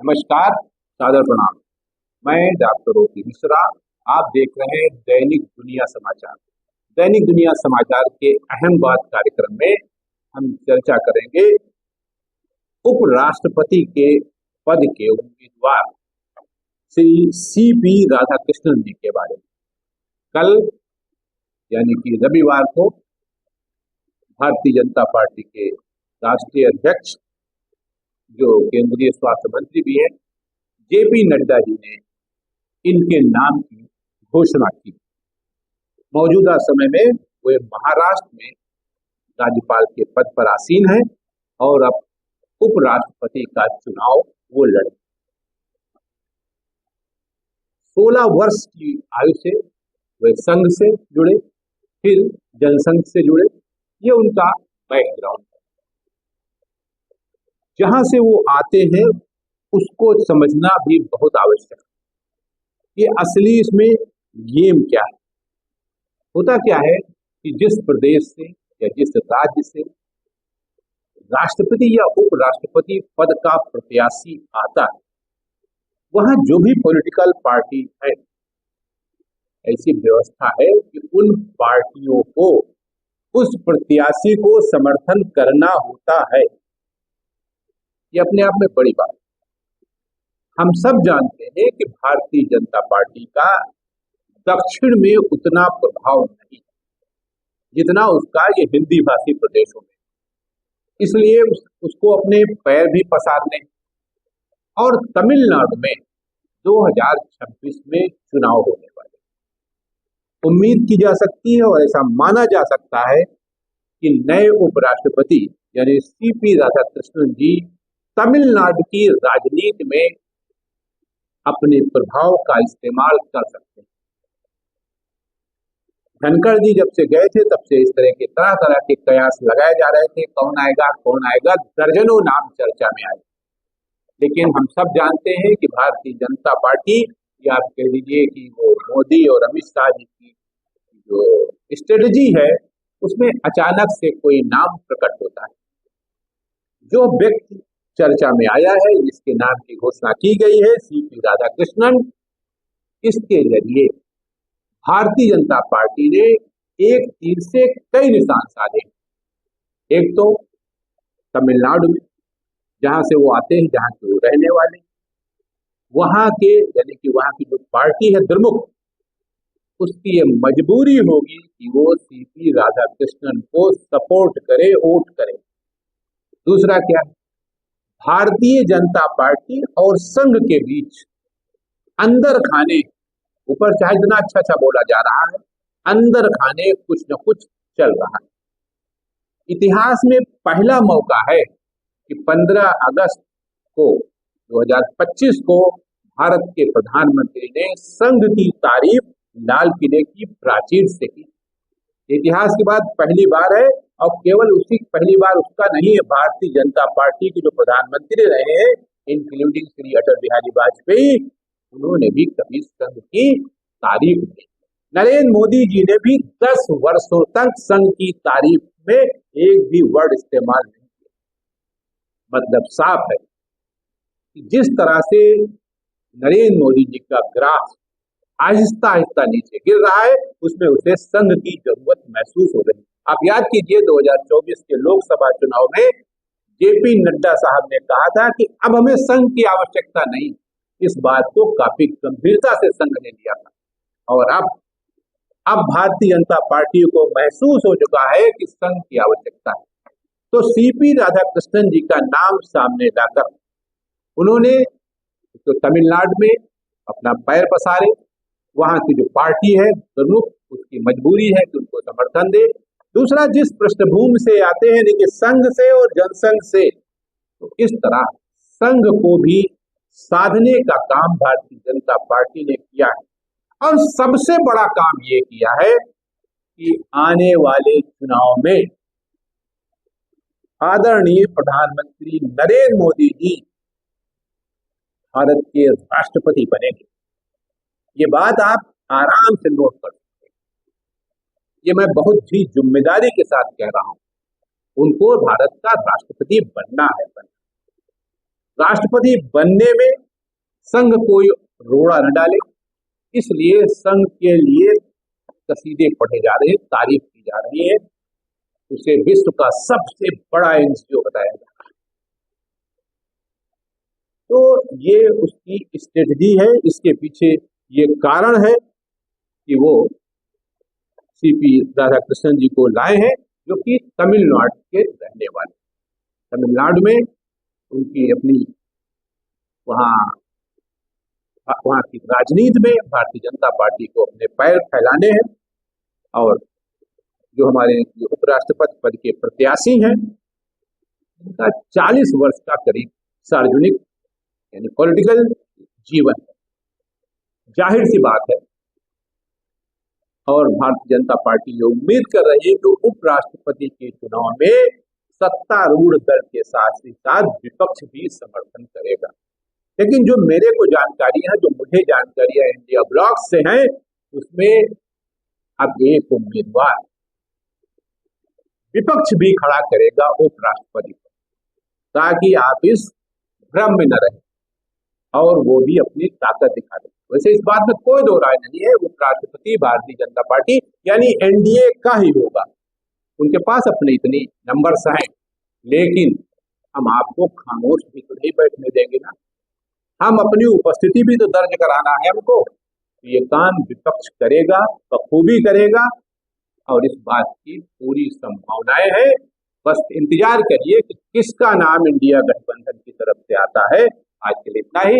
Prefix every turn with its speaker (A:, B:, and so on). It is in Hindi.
A: नमस्कार, सादर प्रणाम। मैं डॉक्टर ओपी मिश्रा। आप देख रहे हैं दैनिक दुनिया समाचार। दैनिक दुनिया समाचार के अहम बात कार्यक्रम में हम चर्चा करेंगे उपराष्ट्रपति के पद के उम्मीदवार श्री सीपी राधाकृष्णन जी के बारे में। कल यानी कि रविवार को भारतीय जनता पार्टी के राष्ट्रीय अध्यक्ष, जो केंद्रीय स्वास्थ्य मंत्री भी हैं, जेपी नड्डा जी ने इनके नाम की घोषणा की। मौजूदा समय में वे महाराष्ट्र में राज्यपाल के पद पर आसीन हैं और अब उपराष्ट्रपति का चुनाव वो लड़े। 16 वर्ष की आयु से वे संघ से जुड़े, फिर जनसंघ से जुड़े। ये उनका बैकग्राउंड है। जहां से वो आते हैं उसको समझना भी बहुत आवश्यक है। ये असली इसमें गेम क्या है, होता क्या है कि जिस प्रदेश से या जिस राज्य से राष्ट्रपति या उपराष्ट्रपति पद का प्रत्याशी आता है, वहां जो भी पॉलिटिकल पार्टी है, ऐसी व्यवस्था है कि उन पार्टियों को उस प्रत्याशी को समर्थन करना होता है। ये अपने आप में बड़ी बात है। हम सब जानते हैं कि भारतीय जनता पार्टी का दक्षिण में उतना प्रभाव नहीं जितना उसका ये हिंदी भाषी प्रदेशों में। इसलिए उसको अपने पैर भी पसारने और तमिलनाडु में 2026 में चुनाव होने वाले, उम्मीद की जा सकती है और ऐसा माना जा सकता है कि नए उपराष्ट्रपति यानी सीपी राधाकृष्णन जी तमिलनाडु की राजनीति में अपने प्रभाव का इस्तेमाल कर सकते हैं। धनखड़ जी जब से गए थे तब से इस तरह के कयास लगाए जा रहे थे, कौन आएगा, दर्जनों नाम चर्चा में आए। लेकिन हम सब जानते हैं कि भारतीय जनता पार्टी, या आप कह लीजिए कि वो मोदी और अमित शाह जी की जो स्ट्रेटजी है, उसमें अचानक से कोई नाम प्रकट होता है। जो व्यक्ति चर्चा में आया है, जिसके नाम की घोषणा की गई है, सीपी राधाकृष्णन, इसके जरिए भारतीय जनता पार्टी ने एक तीर से कई निशान साधे। एक तो तमिलनाडु में, जहां से वो आते हैं, जहां के वो रहने वाले, वहां के यानी कि वहां की जो पार्टी है द्रमुक, उसकी ये मजबूरी होगी कि वो सीपी राधाकृष्णन को सपोर्ट करे, वोट करे। दूसरा क्या है, भारतीय जनता पार्टी और संघ के बीच अंदर खाने, ऊपर चाहे इतना अच्छा बोला जा रहा है, अंदर खाने कुछ न कुछ चल रहा है। इतिहास में पहला मौका है कि 15 अगस्त को 2025 को भारत के प्रधानमंत्री ने संघ की तारीफ लाल किले की प्राचीर से की। इतिहास के बाद पहली बार है, और केवल उसी पहली बार उसका नहीं है, भारतीय जनता पार्टी के जो प्रधानमंत्री रहे हैं, इंक्लूडिंग श्री अटल बिहारी वाजपेयी, उन्होंने भी कभी संघ की तारीफ की। नरेंद्र मोदी जी ने भी 10 वर्षों तक संघ की तारीफ में एक भी वर्ड इस्तेमाल नहीं किया। मतलब साफ है कि जिस तरह से नरेंद्र मोदी जी का ग्राफ आहिस्ता आहिस्ता नीचे गिर रहा है, उसमें उसे संघ की जरूरत महसूस हो रही। आप याद कीजिए 2024 के लोकसभा चुनाव में जेपी नड्डा साहब ने कहा था कि अब हमें संघ की आवश्यकता नहीं। इस बात को काफी गंभीरता से संघ ने लिया था, और अब भारतीय जनता पार्टी को महसूस हो चुका है कि संघ की आवश्यकता है। तो सीपी राधाकृष्णन जी का नाम सामने लाकर उन्होंने तो तमिलनाडु में अपना पैर पसारे, वहां की जो पार्टी है प्रमुख, उसकी मजबूरी है कि उनको समर्थन दे। दूसरा, जिस पृष्ठभूमि से आते हैं, देखिए संघ से और जनसंघ से, तो इस तरह संघ को भी साधने का काम भारतीय जनता पार्टी ने किया है। और सबसे बड़ा काम ये किया है कि आने वाले चुनाव में आदरणीय प्रधानमंत्री नरेंद्र मोदी जी भारत के राष्ट्रपति बनेंगे। ये बात आप आराम से नोट कर सकते हैं। ये मैं बहुत ही जिम्मेदारी के साथ कह रहा हूं, उनको भारत का राष्ट्रपति बनना है। राष्ट्रपति बनने में संघ कोई रोड़ा न डाले, इसलिए संघ के लिए कसीदे पढ़े जा रहे हैं, तारीफ की जा रही है। उसे विश्व का सबसे बड़ा एनजीओ बताया जा रहा है। तो ये उसकी स्ट्रेटजी है, इसके पीछे ये कारण है कि वो सीपी राधाकृष्णन जी को लाए हैं, जो कि तमिलनाडु के रहने वाले। तमिलनाडु में उनकी अपनी वहाँ की राजनीति में भारतीय जनता पार्टी को अपने पैर फैलाने हैं, और जो हमारे उपराष्ट्रपति पद के प्रत्याशी हैं, उनका 40 वर्ष का करीब सार्वजनिक यानी पॉलिटिकल जीवन है। जाहिर सी बात है, और भारतीय जनता पार्टी ये उम्मीद कर रही है कि उपराष्ट्रपति के चुनाव में सत्तारूढ़ दल के साथ ही साथ विपक्ष भी समर्थन करेगा। लेकिन जो मेरे को जानकारी है, जो मुझे जानकारी है इंडिया ब्लॉक से है, उसमें अब एक उम्मीदवार विपक्ष भी खड़ा करेगा उपराष्ट्रपति को, ताकि आप इस भ्रम में न रहे और वो भी अपनी ताकत दिखा दे। वैसे इस बात में कोई दो राय नहीं है, उपराष्ट्रपति भारतीय जनता पार्टी यानी एनडीए का ही होगा। उनके पास अपने इतनी नंबर्स हैं, लेकिन हम आपको खामोश भी तो नहीं बैठने देंगे ना। हम अपनी उपस्थिति भी तो दर्ज कराना है हमको। ये काम विपक्ष करेगा, बखूबी करेगा, और इस बात की पूरी संभावनाएं हैं। बस इंतजार करिए कि किसका नाम इंडिया गठबंधन की तरफ से आता है। आज के लिए इतना ही।